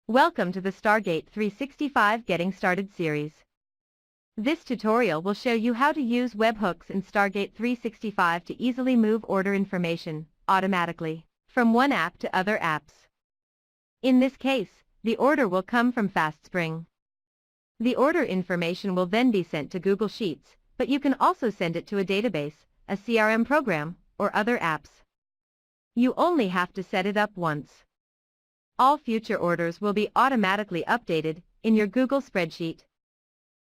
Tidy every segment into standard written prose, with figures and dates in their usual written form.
Welcome to the Stargate 365 Getting Started series. This tutorial will show you how to use webhooks in Stargate 365 to easily move order information automatically from one app to other apps. In this case, the order will come from Fastspring. The order information will then be sent to Google Sheets, but you can also send it to a database, a CRM program, or other apps. You only have to set it up once. All future orders will be automatically updated in your Google Spreadsheet.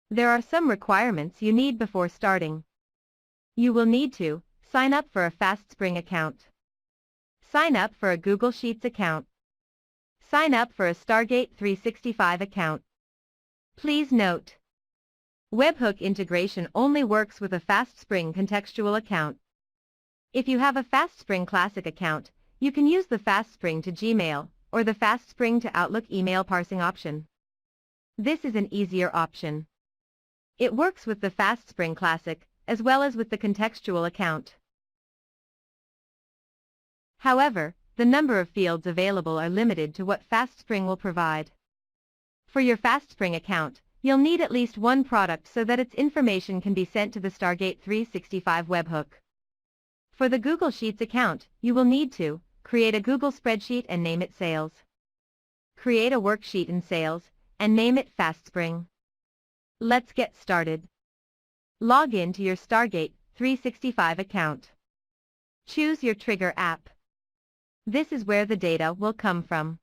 There are some requirements you need before starting. You will need to sign up for a Fastspring account. Sign up for a Google Sheets account. Sign up for a Stargate 365 account. Please note, webhook integration only works with a Fastspring contextual account. If you have a Fastspring Classic account, you can use the Fastspring to Gmail or the Fastspring to Outlook email parsing option. This is an easier option. It works with the Fastspring Classic as well as with the contextual account. However, the number of fields available are limited to what Fastspring will provide. For your Fastspring account, you'll need at least one product so that its information can be sent to the Stargate 365 webhook. For the Google Sheets account, you will need to create a Google Spreadsheet and name it Sales. Create a worksheet in Sales and name it Fastspring. Let's get started. Log in to your Stargate 365 account. Choose your trigger app. This is where the data will come from.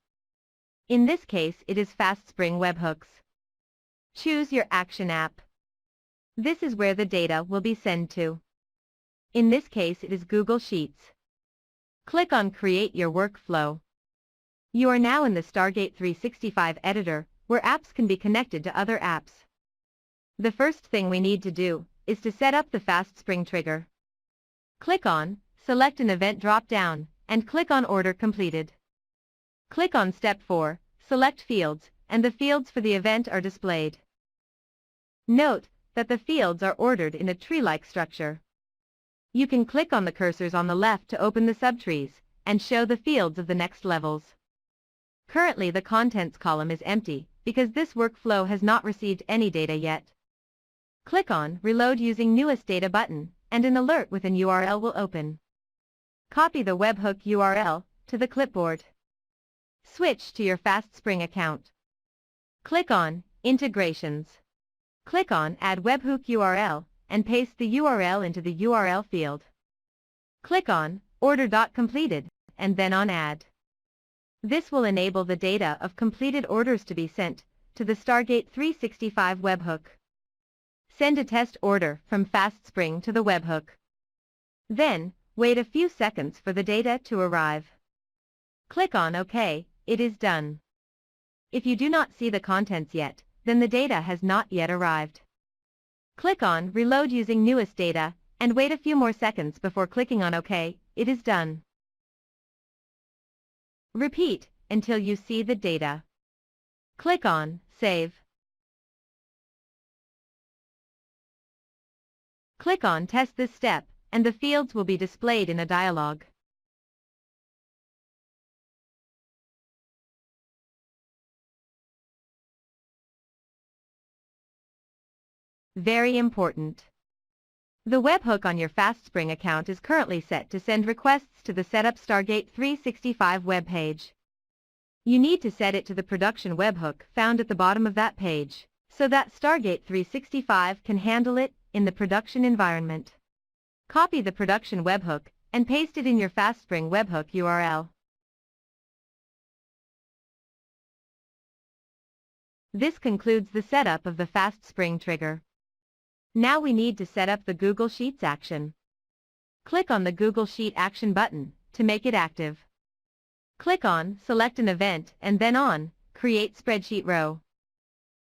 In this case, it is Fastspring webhooks. Choose your action app. This is where the data will be sent to. In this case, it is Google Sheets. Click on Create Your Workflow. You are now in the Stargate 365 editor, where apps can be connected to other apps. The first thing we need to do is to set up the Fastspring trigger. Click on Select an Event drop-down and click on Order Completed. Click on Step 4, Select Fields, and the fields for the event are displayed. Note that the fields are ordered in a tree-like structure. You can click on the cursors on the left to open the subtrees and show the fields of the next levels. Currently the Contents column is empty because this workflow has not received any data yet. Click on Reload using Newest Data button and an alert with an URL will open. Copy the webhook URL to the clipboard. Switch to your Fastspring account. Click on Integrations. Click on Add Webhook URL and paste the URL into the URL field. Click on Order.completed and then on Add. This will enable the data of completed orders to be sent to the Stargate 365 webhook. Send a test order from Fastspring to the webhook. Then, wait a few seconds for the data to arrive. Click on OK, it is done. If you do not see the contents yet, then the data has not yet arrived. Click on Reload using Newest Data and wait a few more seconds before clicking on OK, it is done. Repeat until you see the data. Click on Save. Click on Test this step and the fields will be displayed in a dialog. Very important. The webhook on your Fastspring account is currently set to send requests to the Setup Stargate 365 webpage. You need to set it to the production webhook found at the bottom of that page, so that Stargate 365 can handle it in the production environment. Copy the production webhook and paste it in your Fastspring webhook URL. This concludes the setup of the Fastspring trigger. Now we need to set up the Google Sheets action. Click on the Google Sheet Action button to make it active. Click on Select an Event and then on Create Spreadsheet Row.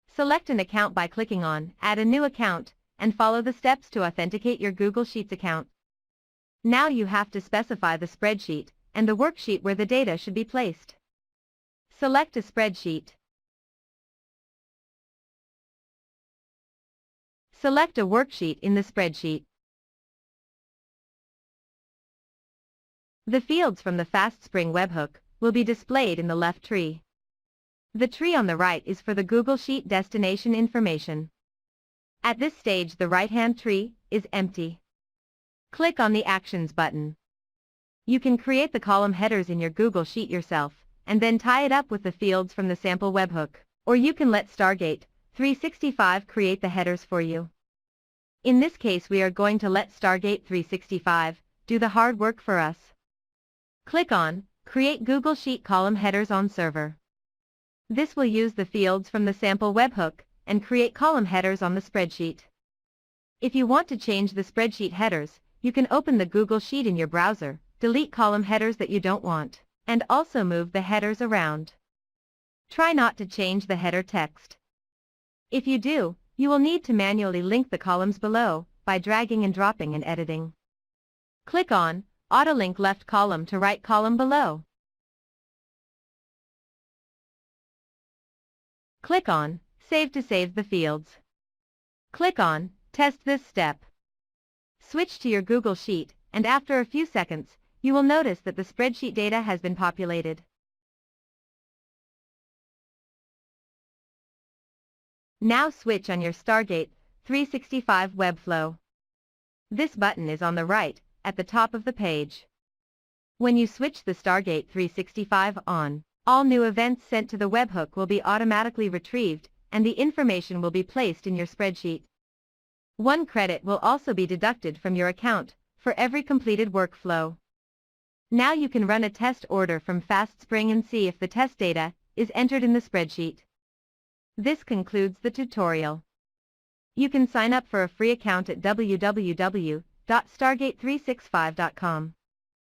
Select an account by clicking on Add a new account and follow the steps to authenticate your Google Sheets account. Now you have to specify the spreadsheet and the worksheet where the data should be placed. Select a spreadsheet. Select a worksheet in the spreadsheet. The fields from the Fastspring webhook will be displayed in the left tree. The tree on the right is for the Google Sheet destination information. At this stage, the right-hand tree is empty. Click on the Actions button. You can create the column headers in your Google Sheet yourself, and then tie it up with the fields from the sample webhook, or you can let Stargate365 create the headers for you. In this case, we are going to let Stargate365 do the hard work for us. Click on Create Google Sheet Column Headers on Server. This will use the fields from the sample webhook and create column headers on the spreadsheet. If you want to change the spreadsheet headers, you can open the Google Sheet in your browser, delete column headers that you don't want, and also move the headers around. Try not to change the header text. If you do, you will need to manually link the columns below by dragging and dropping and editing. Click on Auto-link left column to right column below. Click on Save to save the fields. Click on Test this step. Switch to your Google Sheet, and after a few seconds, you will notice that the spreadsheet data has been populated. Now switch on your Stargate 365 Webflow. This button is on the right, at the top of the page. When you switch the Stargate 365 on, all new events sent to the webhook will be automatically retrieved, and the information will be placed in your spreadsheet. 1 credit will also be deducted from your account for every completed workflow. Now you can run a test order from Fastspring and see if the test data is entered in the spreadsheet. This concludes the tutorial. You can sign up for a free account at www.stargate365.com.